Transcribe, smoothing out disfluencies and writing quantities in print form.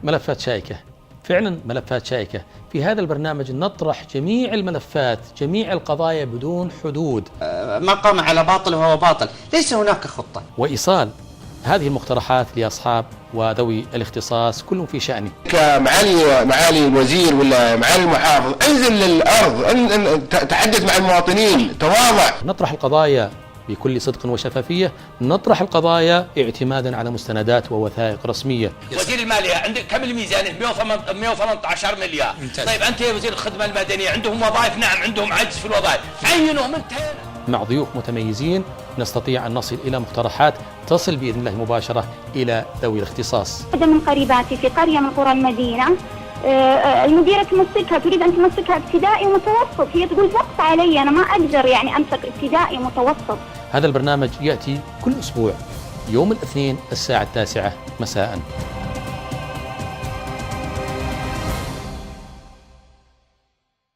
ملفات شائكة، فعلا ملفات شائكة. في هذا البرنامج نطرح جميع الملفات، جميع القضايا بدون حدود. ما قام على باطل وهو باطل، ليس هناك خطة. وإيصال هذه المقترحات لأصحاب وذوي الاختصاص كلهم في شأنه. معالي الوزير ولا معالي المحافظ، انزل للأرض، تحدث مع المواطنين، تواضع. نطرح القضايا بكل صدق وشفافية، نطرح القضايا اعتمادا على مستندات ووثائق رسمية. وزير المالية عندك كم الميزانية؟ 118 مليار. طيب أنت يا وزير الخدمة المدنية عندهم وظائف؟ نعم عندهم عجز في الوظائف، عينهم انتهينا. مع ضيوف متميزين نستطيع أن نصل إلى مقترحات تصل بإذن الله مباشرة إلى ذوي الاختصاص. من قريباتي في قرية من قرى المدينة، المديرة تمسكها، تريد أن تمسكها ابتدائي ومتوسط، هي تقول ضغط علي، أنا ما أقدر يعني أمسك ابتدائي ومتوسط. هذا البرنامج يأتي كل أسبوع يوم الاثنين الساعة 9 مساء.